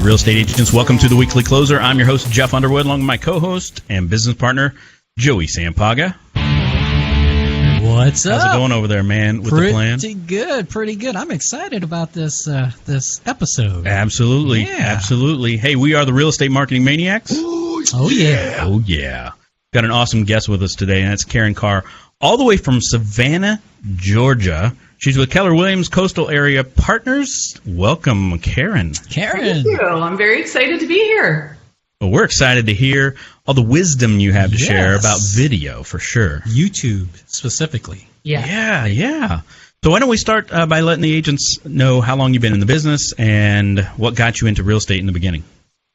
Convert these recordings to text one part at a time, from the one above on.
real estate agents. Welcome to the Weekly Closer. I'm your host, Jeff Underwood, along with my co-host and business partner, Joey Sampaga. What's up? How's it going over there, man, with the plan? Pretty good. I'm excited about this episode. Absolutely, absolutely. Hey, we are the Real Estate Marketing Maniacs. Oh, yeah. Oh, yeah. Got an awesome guest with us today, and that's Karin Carr, all the way from Savannah, Georgia. She's with Keller Williams Coastal Area Partners. Welcome, Karin. Thank you. I'm very excited to be here. Well, we're excited to hear all the wisdom you have to share about video, for sure. YouTube, specifically. Yeah. So why don't we start by letting the agents know how long you've been in the business and what got you into real estate in the beginning?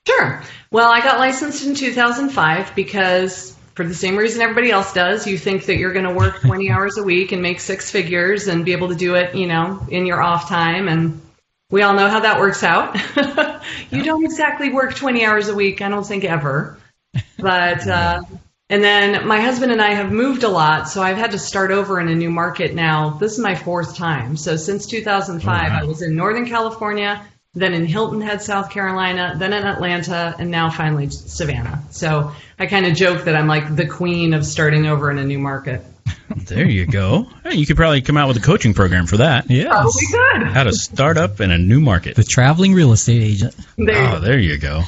Sure. Well, I got licensed in 2005 because, for the same reason everybody else does, you think that you're going to work 20 hours a week and make six figures and be able to do it, in your off time. And we all know how that works out. You don't exactly work 20 hours a week, I don't think ever. But and then my husband and I have moved a lot, so I've had to start over in a new market now. This is my fourth time. So since 2005, I was in Northern California, then in Hilton Head, South Carolina, then in Atlanta, and now finally Savannah. So I kind of joke that I'm like the queen of starting over in a new market. There you go. Hey, you could probably come out with a coaching program for that. Yes. Probably good. How to start up in a new market. The traveling real estate agent. There you go.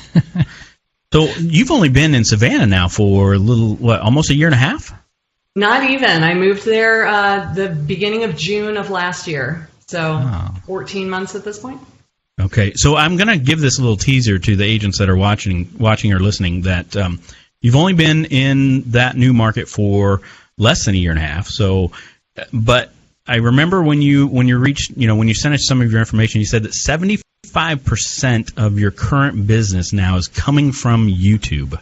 So you've only been in Savannah now for almost a year and a half? Not even. I moved there the beginning of June of last year. So 14 months at this point. Okay, so I'm going to give this a little teaser to the agents that are watching or listening that you've only been in that new market for less than a year and a half. So, but I remember when you sent us some of your information, you said that 75% of your current business now is coming from YouTube.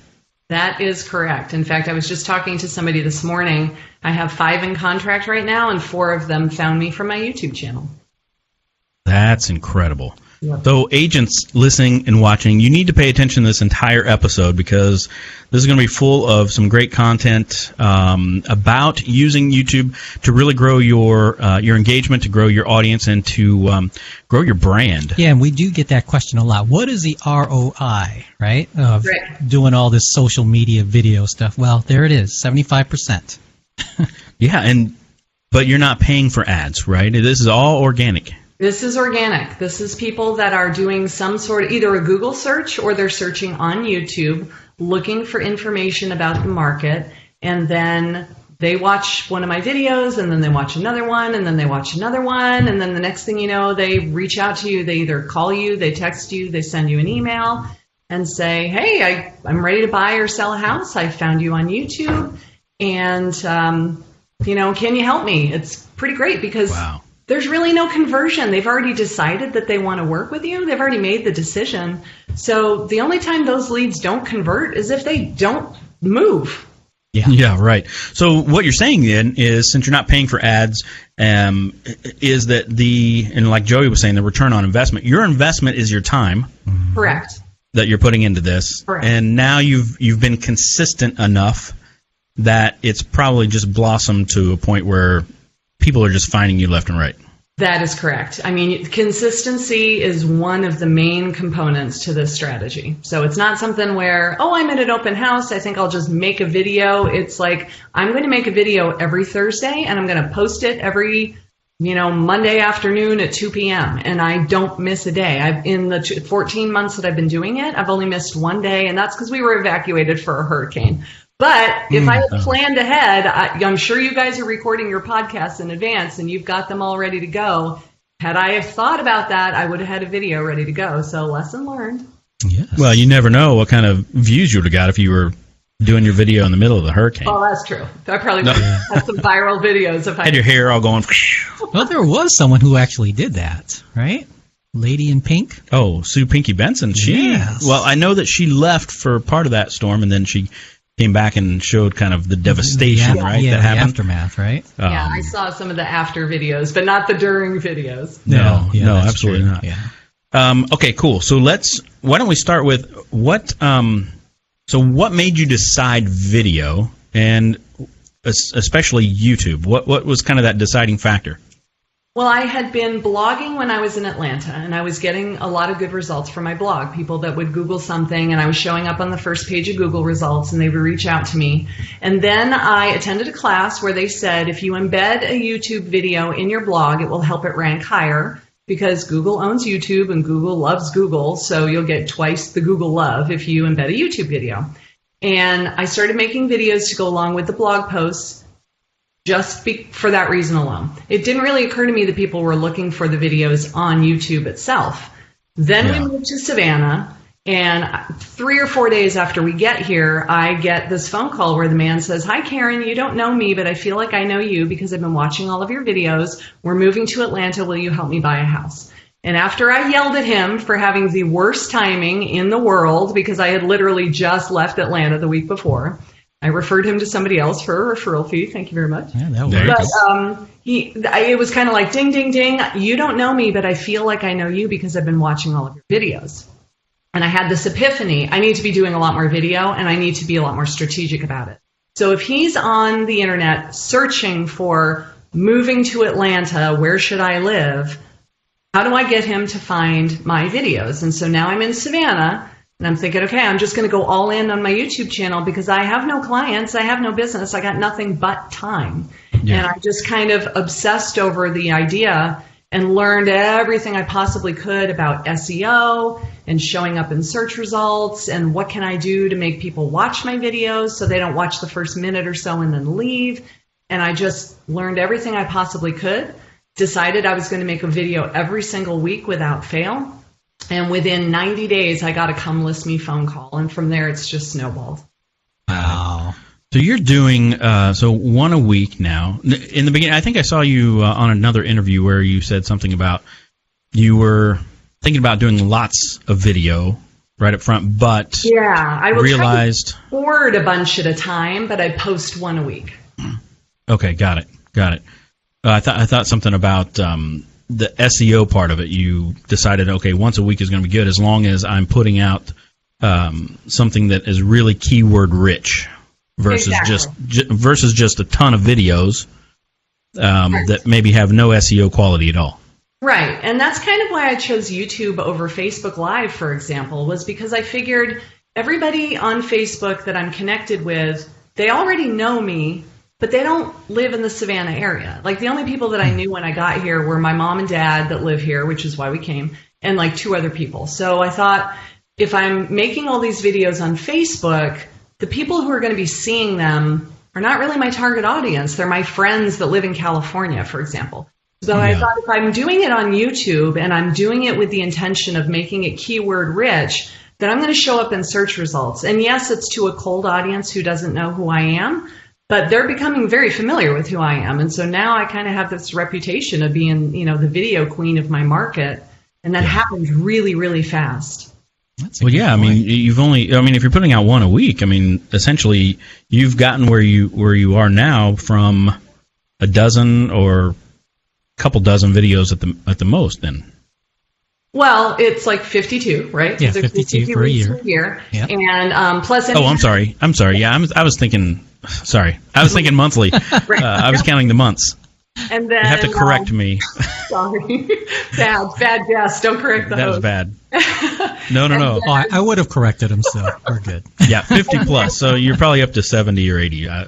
That is correct. In fact, I was just talking to somebody this morning. I have 5 in contract right now, and 4 of them found me from my YouTube channel. That's incredible. Yep. So agents listening and watching, you need to pay attention to this entire episode because this is going to be full of some great content about using YouTube to really grow your engagement, to grow your audience, and to grow your brand. Yeah, and we do get that question a lot. What is the ROI, right, of doing all this social media video stuff? Well, there it is, 75%. Yeah, but you're not paying for ads, right? This is all organic. This is organic. This is people that are doing some sort of either a Google search or they're searching on YouTube, looking for information about the market, and then they watch one of my videos, and then they watch another one, and then they watch another one, and then the next thing you know, they reach out to you. They either call you, they text you, they send you an email and say, hey, I'm ready to buy or sell a house. I found you on YouTube, and, can you help me? It's pretty great because there's really no conversion. They've already decided that they want to work with you. They've already made the decision. So the only time those leads don't convert is if they don't move. Yeah, right. So what you're saying then is, since you're not paying for ads, is that and like Joey was saying, the return on investment, your investment is your time. Correct. That you're putting into this. Correct. And now you've been consistent enough that it's probably just blossomed to a point where people are just finding you left and right. That is correct. I mean, consistency is one of the main components to this strategy. So it's not something where, I'm at an open house, I think I'll just make a video. It's like, I'm going to make a video every Thursday, and I'm going to post it every, Monday afternoon at 2 p.m. And I don't miss a day. In the 14 months that I've been doing it, I've only missed one day, and that's because we were evacuated for a hurricane. But if I had planned ahead, I'm sure you guys are recording your podcasts in advance and you've got them all ready to go. Had I have thought about that, I would have had a video ready to go. So lesson learned. Yes. Well, you never know what kind of views you would have got if you were doing your video in the middle of the hurricane. Well, that's true. I probably would have had some viral videos if I had your hair all going. Well, there was someone who actually did that, right? Lady in Pink. Oh, Sue Pinky Benson. Well, I know that she left for part of that storm, and then she came back and showed kind of the devastation, right? Yeah, that happened. The aftermath, right? Yeah, I saw some of the after videos, but not the during videos. No, absolutely not. Yeah. Okay, cool. So why don't we start with what made you decide video, and especially YouTube? What was kind of that deciding factor? Well, I had been blogging when I was in Atlanta, and I was getting a lot of good results from my blog. People that would Google something, and I was showing up on the first page of Google results, and they would reach out to me. And then I attended a class where they said, if you embed a YouTube video in your blog, it will help it rank higher, because Google owns YouTube, and Google loves Google, so you'll get twice the Google love if you embed a YouTube video. And I started making videos to go along with the blog posts, just for that reason alone. It didn't really occur to me that people were looking for the videos on YouTube itself. Then we moved to Savannah, and 3 or 4 days after we get here, I get this phone call where the man says, "Hi, Karen, you don't know me, but I feel like I know you because I've been watching all of your videos. We're moving to Atlanta. Will you help me buy a house?" And after I yelled at him for having the worst timing in the world, because I had literally just left Atlanta the week before, I referred him to somebody else for a referral fee. Thank you very much. Yeah, that works. But it was kind of like, ding, ding, ding. You don't know me, but I feel like I know you because I've been watching all of your videos. And I had this epiphany. I need to be doing a lot more video, and I need to be a lot more strategic about it. So if he's on the internet searching for moving to Atlanta, where should I live? How do I get him to find my videos? And so now I'm in Savannah. And I'm thinking, okay, I'm just going to go all in on my YouTube channel because I have no clients, I have no business, I got nothing but time. Yeah. And I just kind of obsessed over the idea and learned everything I possibly could about SEO and showing up in search results and what can I do to make people watch my videos so they don't watch the first minute or so and then leave. And I just learned everything I possibly could, decided I was going to make a video every single week without fail. And within 90 days, I got a come list me phone call. And from there, it's just snowballed. Wow. So you're doing so one a week now. In the beginning, I think I saw you on another interview where you said something about you were thinking about doing lots of video right up front, but I would realized record a bunch at a time, but I post one a week. Okay, got it. I thought something about the SEO part of it. You decided, okay, once a week is going to be good as long as I'm putting out something that is really keyword rich versus just a ton of videos that maybe have no SEO quality at all. Right, and that's kind of why I chose YouTube over Facebook Live, for example, was because I figured everybody on Facebook that I'm connected with, they already know me, but they don't live in the Savannah area. Like, the only people that I knew when I got here were my mom and dad that live here, which is why we came, and like 2 other people. So I thought, if I'm making all these videos on Facebook, the people who are going to be seeing them are not really my target audience. They're my friends that live in California, for example. So I thought, if I'm doing it on YouTube and I'm doing it with the intention of making it keyword rich, then I'm going to show up in search results. And yes, it's to a cold audience who doesn't know who I am, but they're becoming very familiar with who I am. And so now I kind of have this reputation of being, the video queen of my market. And that happened really, really fast. Well, yeah, point. If you're putting out one a week, essentially you've gotten where you are now from a dozen or a couple dozen videos at the most then. Well, it's like 52, right? Yeah, 52 for a year. Yeah. And plus... I'm sorry. Yeah, I was thinking... Sorry, I was thinking monthly. Right. I was counting the months. And then you have to correct me. Sorry, bad guess. Don't correct the host. That was bad. No. Oh, I would have corrected him, so we're good. Yeah, 50 plus. So you're probably up to 70 or 80. I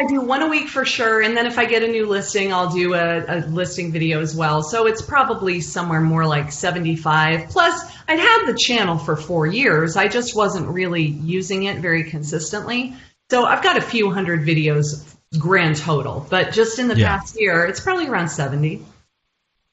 do one a week for sure, and then if I get a new listing, I'll do a listing video as well. So it's probably somewhere more like 75. Plus, I'd had the channel for 4 years. I just wasn't really using it very consistently. So I've got a few hundred videos grand total, but just in the past year, it's probably around 70.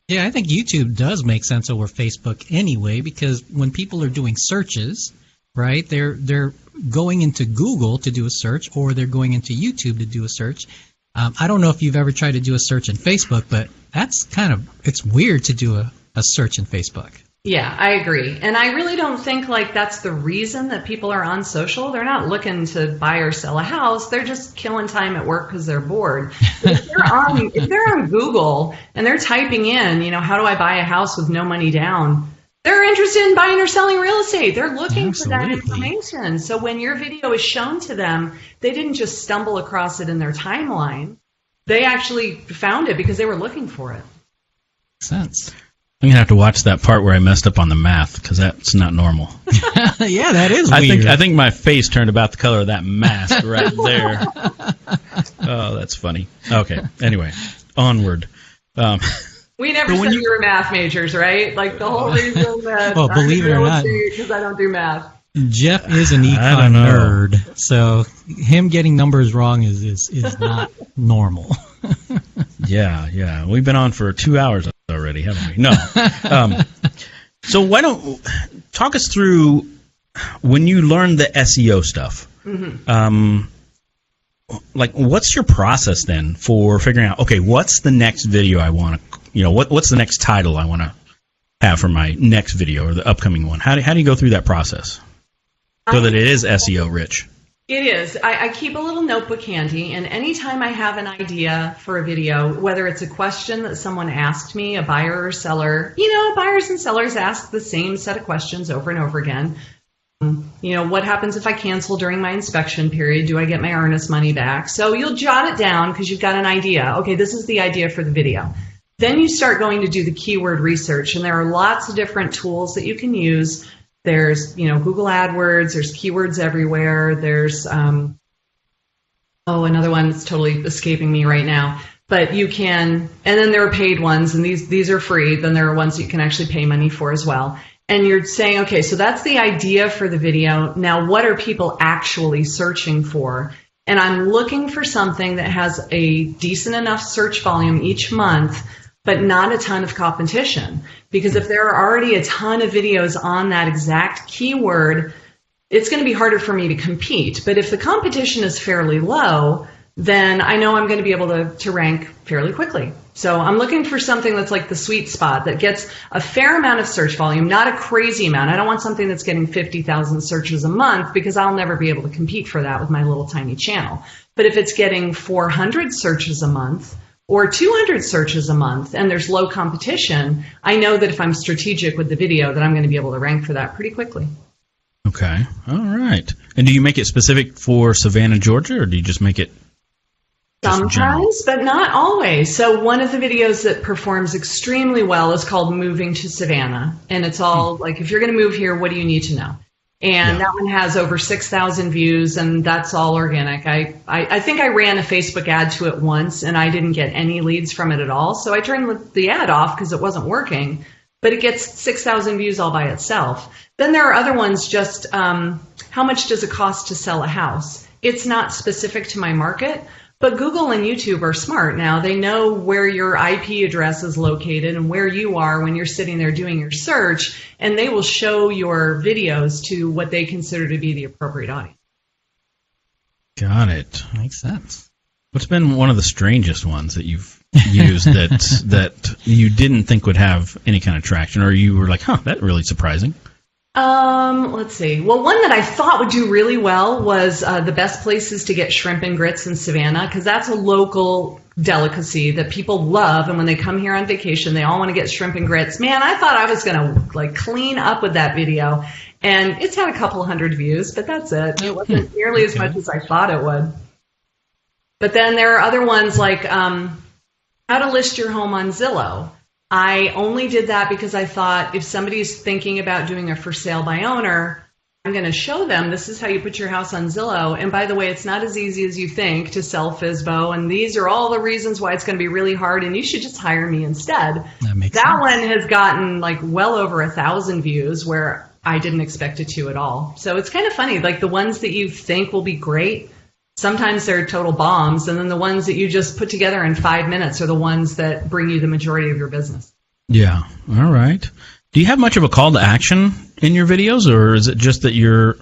Yeah, I think YouTube does make sense over Facebook anyway, because when people are doing searches, right, they're going into Google to do a search, or they're going into YouTube to do a search. I don't know if you've ever tried to do a search in Facebook, but it's weird to do a search in Facebook. Yeah, I agree. And I really don't think that's the reason that people are on social. They're not looking to buy or sell a house. They're just killing time at work because they're bored. But if they're on Google and they're typing in, how do I buy a house with no money down? They're interested in buying or selling real estate. They're looking for that information. So when your video is shown to them, they didn't just stumble across it in their timeline. They actually found it because they were looking for it. Sense. I'm going to have to watch that part where I messed up on the math, because that's not normal. Yeah, that is weird. I think my face turned about the color of that mask right there. Oh, that's funny. Okay, anyway, onward. We never said you were math majors, right? Like the whole reason that well, believe it or not, because I don't do math. Jeff is an econ nerd, so him getting numbers wrong is not normal. Yeah. We've been on for 2 hours already, haven't we? No. So why don't talk us through when you learned the SEO stuff. Mm-hmm. Like, what's your process then for figuring out? Okay, what's the next video I want to? What's the next title I want to have for my next video or the upcoming one? How do you go through that process so that it is SEO rich? It is. I keep a little notebook handy, and anytime I have an idea for a video, whether it's a question that someone asked me, a buyer or seller, buyers and sellers ask the same set of questions over and over again. What happens if I cancel during my inspection period? Do I get my earnest money back? So you'll jot it down because you've got an idea. Okay, this is the idea for the video. Then you start going to do the keyword research, and there are lots of different tools that you can use. There's, Google AdWords, there's keywords everywhere, there's, another one that's totally escaping me right now. But you can, and then there are paid ones, and these are free. Then there are ones that you can actually pay money for as well. And you're saying, okay, so that's the idea for the video. Now, what are people actually searching for? And I'm looking for something that has a decent enough search volume each month, but not a ton of competition. Because if there are already a ton of videos on that exact keyword, it's going to be harder for me to compete. But if the competition is fairly low, then I know I'm going to be able to rank fairly quickly. So I'm looking for something that's like the sweet spot that gets a fair amount of search volume, not a crazy amount. I don't want something that's getting 50,000 searches a month because I'll never be able to compete for that with my little tiny channel. But if it's getting 400 searches a month or 200 searches a month and there's low competition, I know that if I'm strategic with the video that I'm going to be able to rank for that pretty quickly. Okay. All right. And do you make it specific for Savannah, Georgia, or do you just make it sometimes, but not always. So one of the videos that performs extremely well is called Moving to Savannah. And it's all like, if you're going to move here, what do you need to know? And that one has over 6,000 views, and that's all organic. I think I ran a Facebook ad to it once, and I didn't get any leads from it at all. So I turned the ad off because it wasn't working. But it gets 6,000 views all by itself. Then there are other ones just, how much does it cost to sell a house? It's not specific to my market. But Google and YouTube are smart now. They know where your IP address is located and where you are when you're sitting there doing your search, and they will show your videos to what they consider to be the appropriate audience. Got it. Makes sense. What's been one of the strangest ones that you've used that you didn't think would have any kind of traction, or you were like, that's really surprising? Let's see. Well, one that I thought would do really well was the best places to get shrimp and grits in Savannah, because that's a local delicacy that people love, and when they come here on vacation, they all want to get shrimp and grits. Man, I thought I was going to clean up with that video, and it's had a couple hundred views, but that's it. It wasn't nearly as much as I thought it would. But then there are other ones like how to list your home on Zillow. I only did that because I thought if somebody's thinking about doing a for sale by owner, I'm going to show them this is how you put your house on Zillow. And by the way, it's not as easy as you think to sell FSBO. And these are all the reasons why it's going to be really hard. And you should just hire me instead. That one has gotten well over 1,000 views where I didn't expect it to at all. So it's kind of funny. Like the ones that you think will be great, sometimes they're total bombs, and then the ones that you just put together in 5 minutes are the ones that bring you the majority of your business. Yeah. All right. Do you have much of a call to action in your videos, or is it just that you're...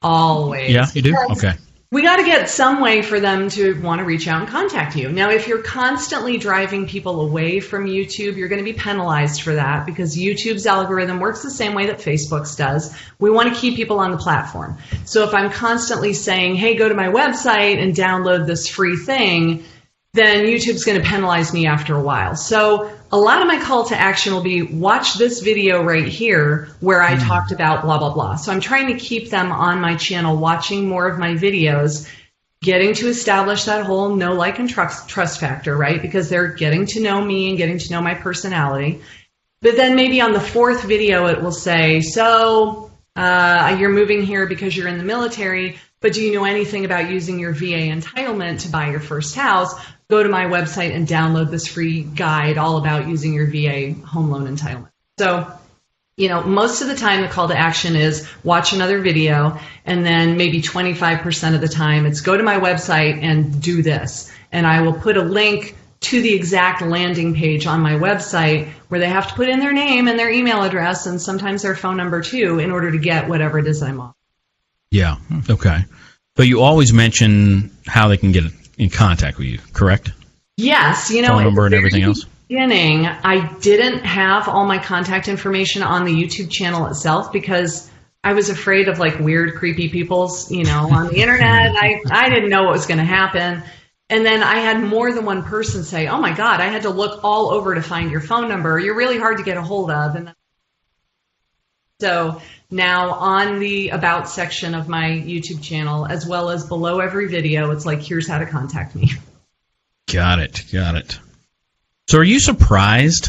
Always. Yeah, you do? Okay. We got to get some way for them to want to reach out and contact you. Now, if you're constantly driving people away from YouTube, you're going to be penalized for that because YouTube's algorithm works the same way that Facebook's does. We want to keep people on the platform. So if I'm constantly saying, hey, go to my website and download this free thing, then YouTube's going to penalize me after a while. So a lot of my call to action will be watch this video right here where I talked about blah, blah, blah. So I'm trying to keep them on my channel watching more of my videos. getting to establish that whole know, like, and trust factor, right? Because they're getting to know me and getting to know my personality. But then maybe on the fourth video, it will say, so you're moving here because you're in the military, but do you know anything about using your VA entitlement to buy your first house? Go to my website and download this free guide all about using your VA home loan entitlement. So, most of the time the call to action is watch another video, and then maybe 25% of the time it's go to my website and do this. And I will put a link to the exact landing page on my website where they have to put in their name and their email address and sometimes their phone number too in order to get whatever it is I'm on. Yeah, okay. But you always mention how they can get in contact with you, correct? Yes. Phone number and everything else? Beginning, I didn't have all my contact information on the YouTube channel itself because I was afraid of like weird, creepy people's, on the internet. I didn't know what was going to happen. And then I had more than one person say, oh my God, I had to look all over to find your phone number. You're really hard to get a hold of. And so now on the About section of my YouTube channel, as well as below every video, it's like, here's how to contact me. Got it. So are you surprised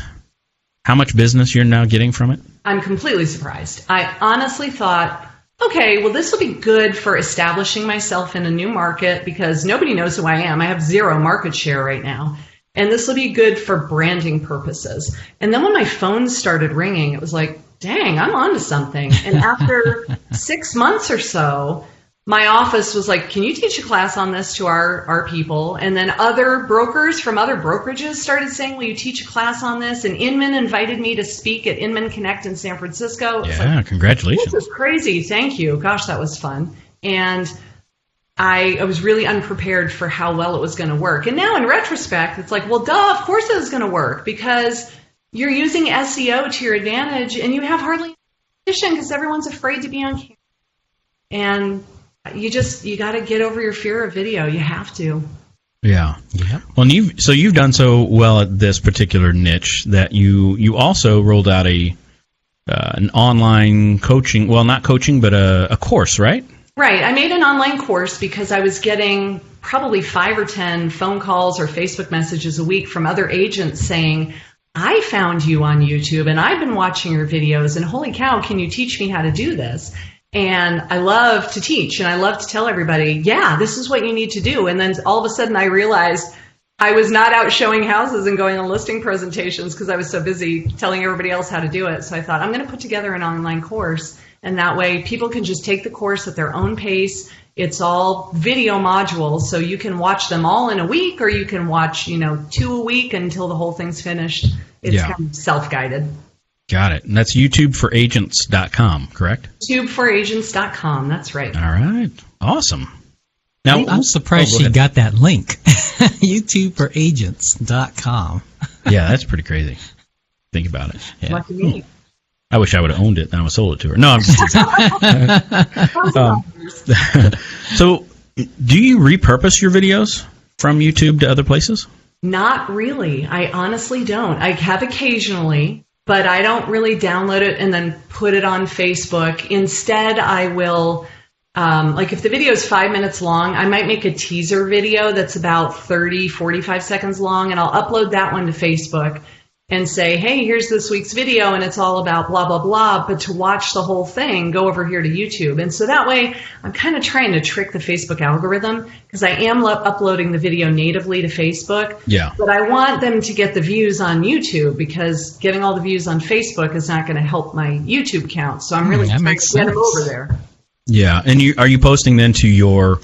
how much business you're now getting from it? I'm completely surprised. I honestly thought, okay, well, this will be good for establishing myself in a new market because nobody knows who I am. I have 0 market share right now. And this will be good for branding purposes. And then when my phone started ringing, it was like, dang, I'm onto something. And after 6 months or so, my office was like, can you teach a class on this to our people? And then other brokers from other brokerages started saying, will you teach a class on this? And Inman invited me to speak at Inman Connect in San Francisco. Yeah, congratulations. This is crazy. Thank you. Gosh, that was fun. And I was really unprepared for how well it was going to work. And now in retrospect, it's like, well, duh, of course it was going to work because you're using SEO to your advantage and you have hardly competition because everyone's afraid to be on camera. And you got to get over your fear of video. You have to. Yeah. Well, you've done so well at this particular niche that you also rolled out an online coaching. Well, not coaching, but a course, right? Right. I made an online course because I was getting probably 5 or 10 phone calls or Facebook messages a week from other agents saying, I found you on YouTube and I've been watching your videos and holy cow, can you teach me how to do this? And I love to teach and I love to tell everybody, yeah, this is what you need to do. And then all of a sudden I realized I was not out showing houses and going on listing presentations because I was so busy telling everybody else how to do it. So I thought I'm going to put together an online course and that way people can just take the course at their own pace. It's all video modules, so you can watch them all in a week or you can watch, 2 a week until the whole thing's finished. It's kind of self-guided. Got it. And that's YouTubeforagents.com, correct? YouTubeforagents.com, that's right. All right. Awesome. Now, I'm surprised she got that link. YouTubeforagents.com. Yeah, that's pretty crazy. Think about it. Yeah. Lucky me. I wish I would have owned it and I would have sold it to her. No, I'm just kidding. So, do you repurpose your videos from YouTube to other places? Not really. I honestly don't. I have occasionally, but I don't really download it and then put it on Facebook. Instead, I will, if the video is 5 minutes long, I might make a teaser video that's about 30, 45 seconds long, and I'll upload that one to Facebook and say, hey, here's this week's video, and it's all about blah, blah, blah, but to watch the whole thing, go over here to YouTube. And so that way, I'm kind of trying to trick the Facebook algorithm, because I am uploading the video natively to Facebook. Yeah. But I want them to get the views on YouTube, because getting all the views on Facebook is not going to help my YouTube count. So I'm really trying to get them over there. Yeah. And are you posting then to your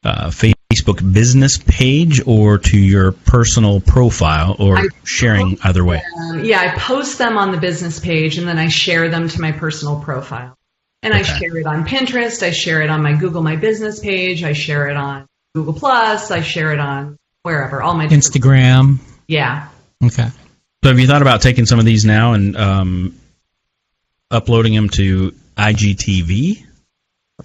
Facebook business page or to your personal profile, or sharing either way? Yeah, I post them on the business page and then I share them to my personal profile. And I share it on Pinterest, I share it on my Google My Business page, I share it on Google Plus, I share it on wherever, all my Instagram. Yeah. Okay. So have you thought about taking some of these now and uploading them to IGTV?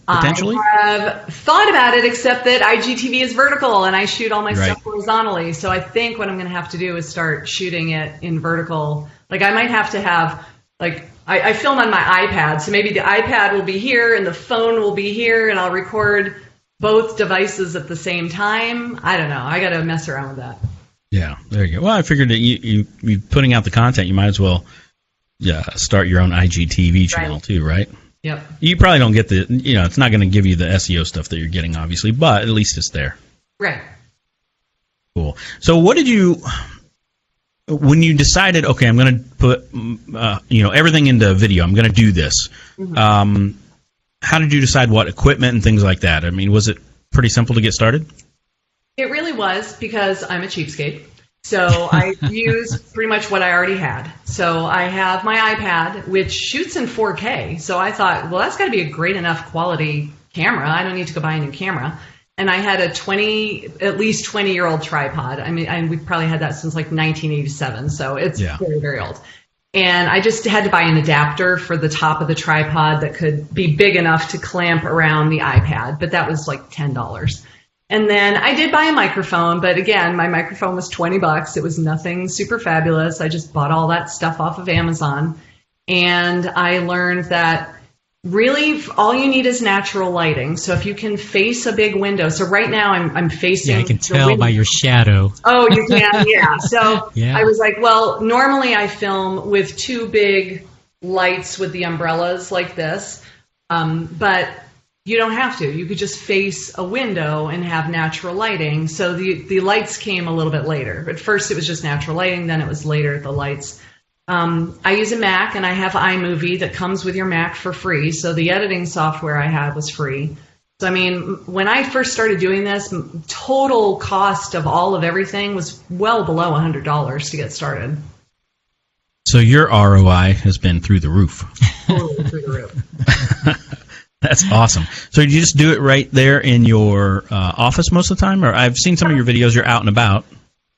Potentially? I have thought about it, except that IGTV is vertical and I shoot all my stuff horizontally. So I think what I'm going to have to do is start shooting it in vertical. Like I might have to have, I film on my iPad. So maybe the iPad will be here and the phone will be here and I'll record both devices at the same time. I don't know. I got to mess around with that. Yeah, there you go. Well, I figured that you putting out the content, you might as well start your own IGTV channel too, right? Yep. You probably don't get it's not going to give you the SEO stuff that you're getting, obviously, but at least it's there. Right. Cool. So what did you, when you decided, okay, I'm going to put, everything into video, I'm going to do this, how did you decide what equipment and things like that? I mean, was it pretty simple to get started? It really was, because I'm a cheapskate. So I used pretty much what I already had. So I have my iPad, which shoots in 4K. So I thought, well, that's got to be a great enough quality camera. I don't need to go buy a new camera. And I had at least 20-year-old tripod. I mean, we've probably had that since like 1987. So it's very, very old. And I just had to buy an adapter for the top of the tripod that could be big enough to clamp around the iPad. But that was like $10. And then I did buy a microphone, but again, my microphone was $20. It was nothing super fabulous. I just bought all that stuff off of Amazon. And I learned that really all you need is natural lighting. So if you can face a big window. So right now I'm facing. Yeah, I can tell by your shadow. Oh, you can? Yeah. So yeah. I was like, well, normally I film with two big lights with the umbrellas like this. But you don't have to. You could just face a window and have natural lighting. So the lights came a little bit later. At first it was just natural lighting, then it was later the lights. I use a Mac, and I have iMovie that comes with your Mac for free. So the editing software I had was free. So I mean, when I first started doing this, total cost of all of everything was well below $100 to get started. So your ROI has been through the roof. Totally through the roof. That's awesome. So you just do it right there in your office most of the time? Or I've seen some of your videos, you're out and about.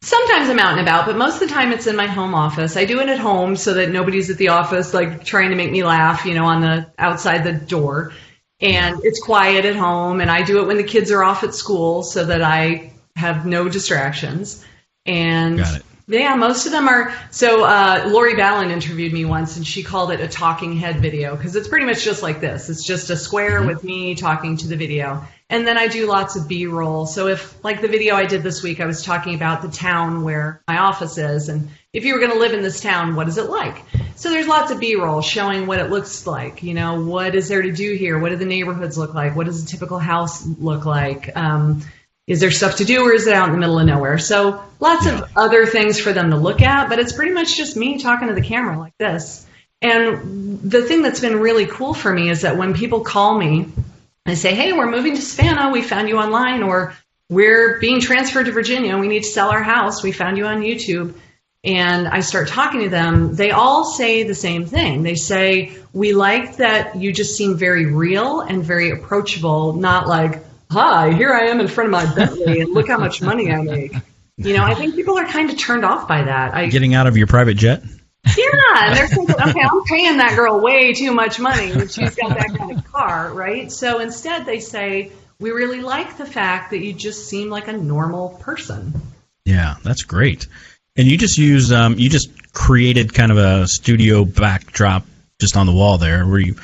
Sometimes I'm out and about, but most of the time it's in my home office. I do it at home so that nobody's at the office like trying to make me laugh, on the outside the door. And it's quiet at home, and I do it when the kids are off at school so that I have no distractions. And got it. Yeah, most of them are. So Lori Ballin interviewed me once, and she called it a talking head video because it's pretty much just like this. It's just a square with me talking to the video. And then I do lots of B-roll. So if, like the video I did this week, I was talking about the town where my office is, and if you were going to live in this town, what is it like? So there's lots of B-roll showing what it looks like. What is there to do here? What do the neighborhoods look like? What does a typical house look like? Is there stuff to do, or is it out in the middle of nowhere? So lots of other things for them to look at, but it's pretty much just me talking to the camera like this. And the thing that's been really cool for me is that when people call me and say, hey, we're moving to Savannah, we found you online, or we're being transferred to Virginia, we need to sell our house, we found you on YouTube, and I start talking to them, they all say the same thing. They say, we like that you just seem very real and very approachable, not like, hi, here I am in front of my Bentley, and look how much money I make. I think people are kind of turned off by that. Getting out of your private jet? Yeah, and they're thinking, okay, I'm paying that girl way too much money, and she's got that kind of car, right? So instead they say, we really like the fact that you just seem like a normal person. Yeah, that's great. And you just use, you just created kind of a studio backdrop just on the wall there where you,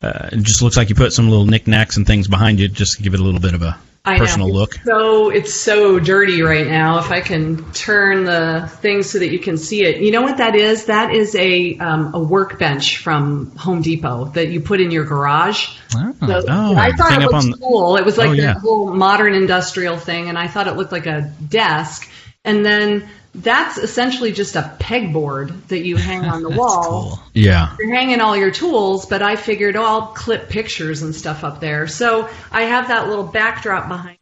it just looks like you put some little knickknacks and things behind you just to give it a little bit of a personal look. So it's so dirty right now. If I can turn the thing so that you can see it. You know what that is? That is a workbench from Home Depot that you put in your garage. I thought it was cool. It was like the whole modern industrial thing, and I thought it looked like a desk. And then that's essentially just a pegboard that you hang on the wall. Cool. Yeah. You're hanging all your tools, but I figured, I'll clip pictures and stuff up there. So I have that little backdrop behind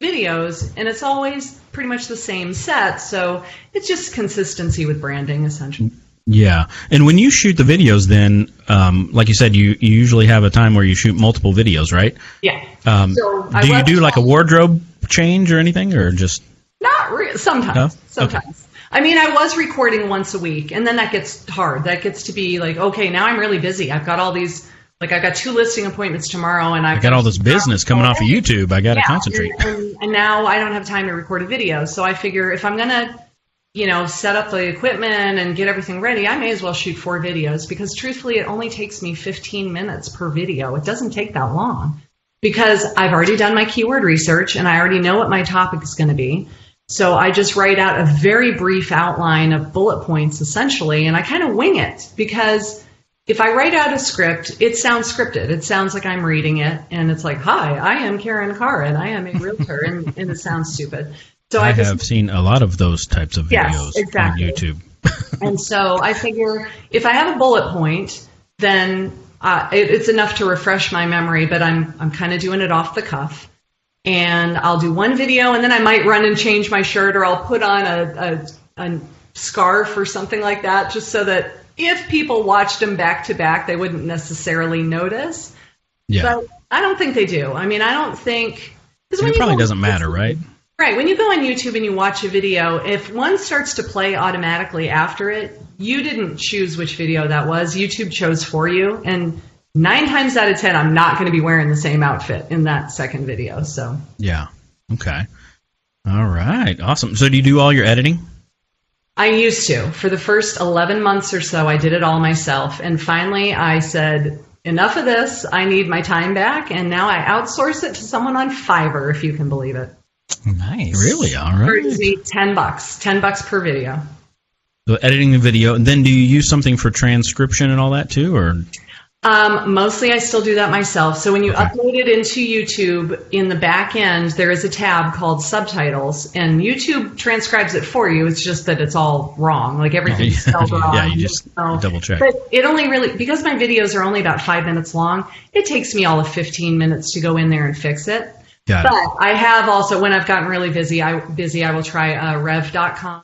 videos, and it's always pretty much the same set. So it's just consistency with branding, essentially. Yeah. And when you shoot the videos, then, like you said, you usually have a time where you shoot multiple videos, right? Yeah. Do you do like a wardrobe change or anything, or just... Not really. Sometimes. No? Sometimes. Okay. I mean, I was recording once a week, and then that gets hard. That gets to be like, okay, now I'm really busy. I've got all these, like, I've got 2 listing appointments tomorrow, and I've got all this business coming off of YouTube. I got to concentrate. And now I don't have time to record a video. So I figure if I'm going to, set up the equipment and get everything ready, I may as well shoot 4 videos because truthfully, it only takes me 15 minutes per video. It doesn't take that long. because I've already done my keyword research and I already know what my topic is going to be. So I just write out a very brief outline of bullet points, essentially, and I kind of wing it, because if I write out a script, it sounds scripted. It sounds like I'm reading it, and it's like, hi, I am Karin Carr, and I am a realtor, and it sounds stupid. So I have seen a lot of those types of videos on YouTube. And so I figure if I have a bullet point, then it's enough to refresh my memory, but I'm kind of doing it off the cuff. And I'll do one video, and then I might run and change my shirt, or I'll put on a scarf or something like that, just so that if people watched them back to back, they wouldn't necessarily notice. Yeah. But I don't think they do. I mean, I don't think... It probably doesn't matter, right? Right. When you go on YouTube and you watch a video, if one starts to play automatically after it, you didn't choose which video that was. YouTube chose for you. And 9 times out of 10, I'm not going to be wearing the same outfit in that second video. So yeah. Okay. All right. Awesome. So do you do all your editing? I used to. For the first 11 months or so, I did it all myself. And finally, I said, enough of this. I need my time back. And now I outsource it to someone on Fiverr, if you can believe it. Nice. Really? All right. Charges me $10 per video. So editing the video, and then do you use something for transcription and all that too, or? Mostly I still do that myself. So when you upload it into YouTube, in the back end, there is a tab called subtitles, and YouTube transcribes it for you. It's just that it's all wrong. Like everything's spelled wrong. Yeah, you just double check. But it only really, because my videos are only about 5 minutes long, it takes me all of 15 minutes to go in there and fix it. But I have also, when I've gotten really busy, I will try rev.com,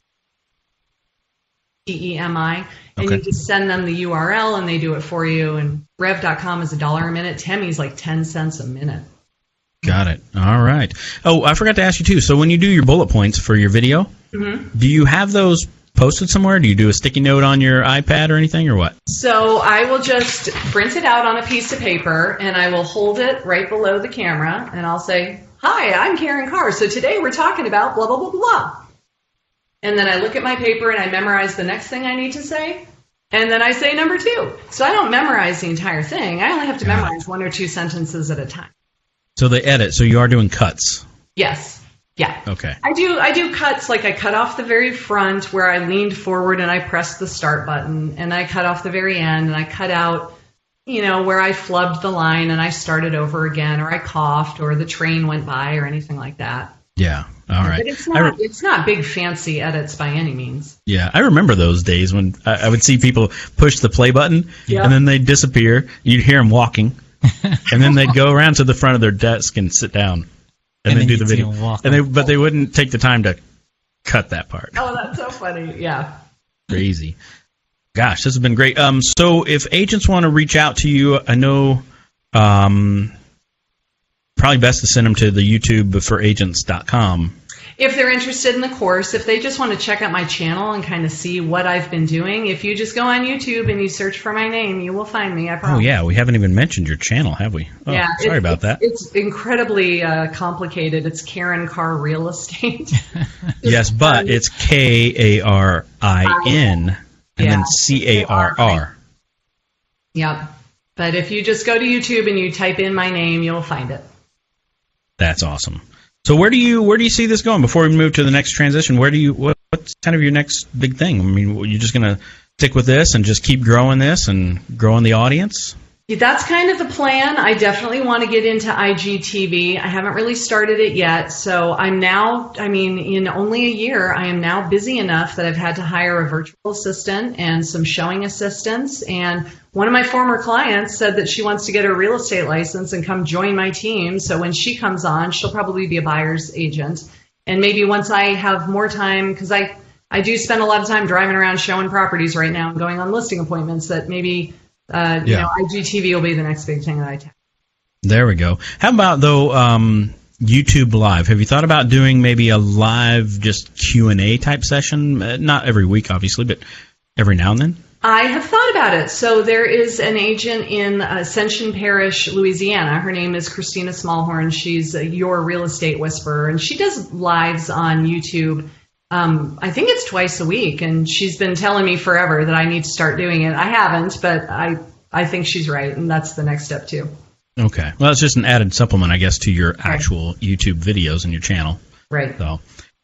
TEMI, and you just send them the URL and they do it for you. And rev.com is $1 a minute. Temi's like 10 cents a minute. Got it. All right. Oh, I forgot to ask you too. So when you do your bullet points for your video, do you have those posted somewhere? Do you do a sticky note on your iPad or anything, or what? So I will just print it out on a piece of paper, and I will hold it right below the camera, and I'll say, hi, I'm Karin Carr. So today we're talking about blah, blah, blah, blah. And then I look at my paper and I memorize the next thing I need to say. And then I say number 2. So I don't memorize the entire thing. I only have to memorize 1 or 2 sentences at a time. So they edit. So you are doing cuts. Yes. Yeah. Okay. I do cuts, like I cut off the very front where I leaned forward and I pressed the start button, and I cut off the very end, and I cut out, where I flubbed the line and I started over again, or I coughed, or the train went by, or anything like that. Yeah. All right. But it's not big fancy edits by any means. Yeah, I remember those days when I would see people push the play button, and then they'd disappear. You'd hear them walking, and then they'd go around to the front of their desk and sit down. And then do the video, but they wouldn't take the time to cut that part. Oh, that's so funny! Yeah, crazy. Gosh, this has been great. So if agents want to reach out to you, I know probably best to send them to the YouTubeforagents.com. If they're interested in the course, if they just want to check out my channel and kind of see what I've been doing, if you just go on YouTube and you search for my name, you will find me, I promise. Oh, yeah. We haven't even mentioned your channel, have we? Oh, yeah. Sorry about that. It's incredibly complicated. It's Karin Carr Real Estate. Yes, but it's Karin and then CARR. Yep. But if you just go to YouTube and you type in my name, you'll find it. That's awesome. So where do you see this going before we move to the next transition? What's kind of your next big thing? I mean, you're just going to stick with this and just keep growing this and growing the audience? That's kind of the plan. I definitely want to get into IGTV. I haven't really started it yet. So I'm now, in only a year, I am now busy enough that I've had to hire a virtual assistant and some showing assistants. And one of my former clients said that she wants to get her real estate license and come join my team. So when she comes on, she'll probably be a buyer's agent. And maybe once I have more time, because I do spend a lot of time driving around showing properties right now and going on listing appointments, that maybe IGTV will be the next big thing that I take. There we go. How about, though, YouTube Live? Have you thought about doing maybe a live just Q&A type session? Not every week, obviously, but every now and then? I have thought about it. So there is an agent in Ascension Parish, Louisiana. Her name is Christina Smallhorn. She's your real estate whisperer, and she does lives on YouTube. I think it's twice a week, and she's been telling me forever that I need to start doing it. I haven't, but I think she's right, and that's the next step too. Okay. Well, it's just an added supplement, I guess, to your actual YouTube videos and your channel. Right. So,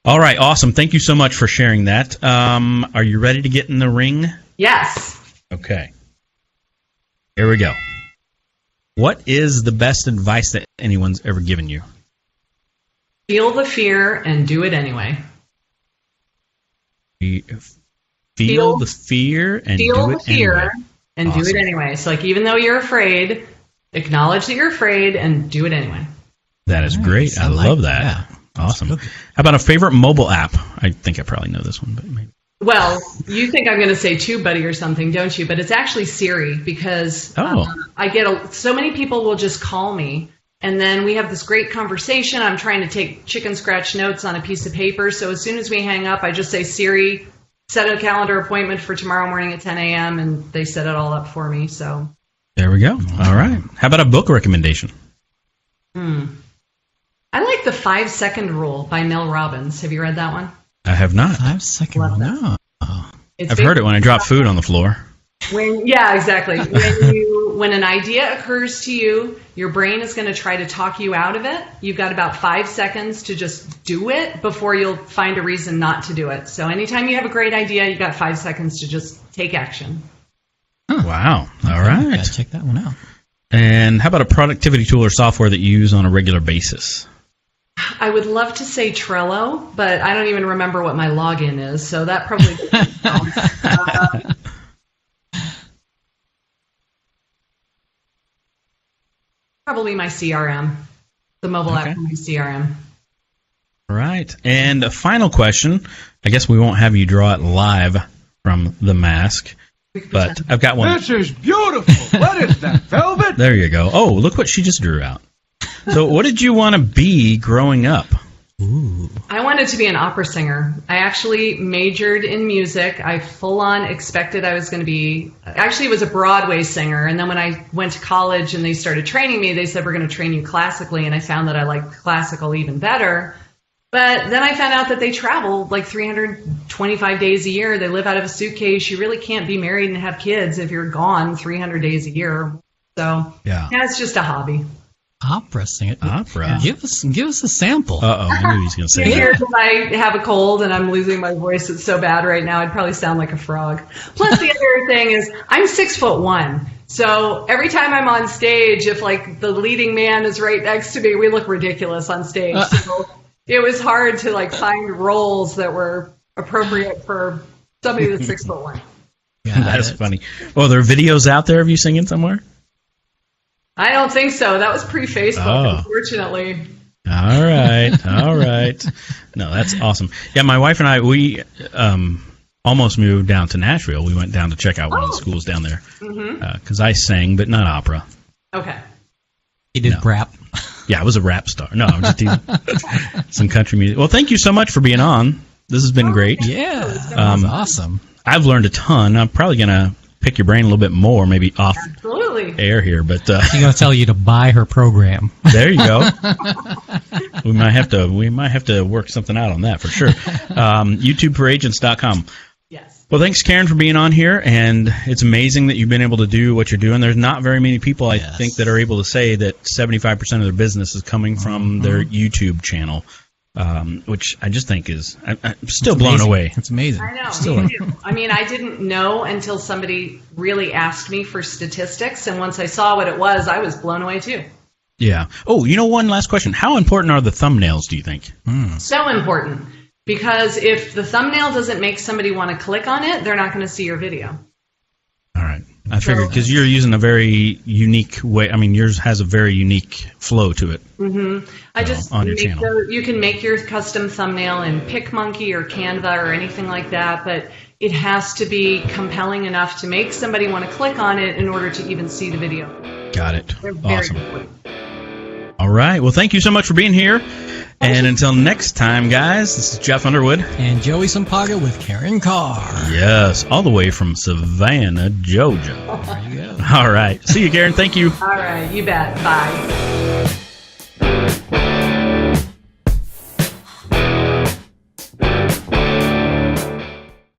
all right. Awesome. Thank you so much for sharing that. Are you ready to get in the ring? Yes. Okay. Here we go. What is the best advice that anyone's ever given you? Feel the fear and do it anyway. Feel the fear and do it anyway. And awesome. Do it anyway. So, like, even though you're afraid, acknowledge that you're afraid and do it anyway. That is great. I love that. Yeah. Awesome. How about a favorite mobile app? I think I probably know this one, but maybe. Well, you think I'm going to say TubeBuddy or something, don't you? But it's actually Siri, because I get so many people will just call me, and then we have this great conversation. I'm trying to take chicken scratch notes on a piece of paper. So as soon as we hang up, I just say, Siri, set a calendar appointment for tomorrow morning at 10 a.m., and they set it all up for me. So there we go. All right. How about a book recommendation? I like the 5-second rule by Mel Robbins. Have you read that one? I have not. 5-second rule. No. I've heard it when I drop food on the floor. Yeah, exactly. When an idea occurs to you, your brain is going to try to talk you out of it. You've got about 5 seconds to just do it before you'll find a reason not to do it. So anytime you have a great idea, you've got 5 seconds to just take action. Oh, wow. All right. Gotta check that one out. And how about a productivity tool or software that you use on a regular basis? I would love to say Trello, but I don't even remember what my login is, so that probably doesn't probably my CRM, the mobile app for my CRM. All right. And a final question. I guess we won't have you draw it live from the mask, but I've got one. This is beautiful. What is that, velvet? There you go. Oh, look what she just drew out. So what did you want to be growing up? Ooh. I wanted to be an opera singer. I actually majored in music. I full-on expected I was going to be... Actually, was a Broadway singer. And then when I went to college and they started training me, they said, we're going to train you classically. And I found that I liked classical even better. But then I found out that they travel like 325 days a year. They live out of a suitcase. You really can't be married and have kids if you're gone 300 days a year. So yeah, it's just a hobby. Opera singer. Opera. Give us a sample. I knew he was going to say that. If I have a cold and I'm losing my voice, it's so bad right now, I'd probably sound like a frog. Plus, the other thing is, I'm 6'1". So every time I'm on stage, if like the leading man is right next to me, we look ridiculous on stage. So it was hard to like find roles that were appropriate for somebody that's 6'1". That's funny. Oh, there are videos out there of you singing somewhere? I don't think so. That was pre-Facebook, unfortunately. All right. No, that's awesome. Yeah, my wife and I, we almost moved down to Nashville. We went down to check out one of the schools down there because I sang, but not opera. Okay. He did rap. Yeah, I was a rap star. No, I'm just doing some country music. Well, thank you so much for being on. This has been great. Yeah, that was awesome. I've learned a ton. I'm probably going to pick your brain a little bit more, maybe off air here, but she's going to tell you to buy her program. There you go. we might have to work something out on that for sure. YouTubeforagents.com. Yes. Well, thanks, Karin, for being on here, and it's amazing that you've been able to do what you're doing. There's not very many people, I think, that are able to say that 75% of their business is coming from their YouTube channel. Which I just think is, I'm still blown away. It's amazing. I know. Me too. I mean, I didn't know until somebody really asked me for statistics, and once I saw what it was, I was blown away too. Yeah. Oh, one last question. How important are the thumbnails, do you think? So important, because if the thumbnail doesn't make somebody want to click on it, they're not going to see your video. All right. I figured, because you're using a very unique way. I mean, yours has a very unique flow to it. I just on your channel. You can make your custom thumbnail in PicMonkey or Canva or anything like that, but it has to be compelling enough to make somebody want to click on it in order to even see the video. Got it. They're very awesome. important. All right. Well, thank you so much for being here. And until next time, guys, this is Jeff Underwood. And Joey Sampaga with Karin Carr. Yes, all the way from Savannah, Georgia. There you go. All right. See you, Karin. Thank you. All right. You bet. Bye.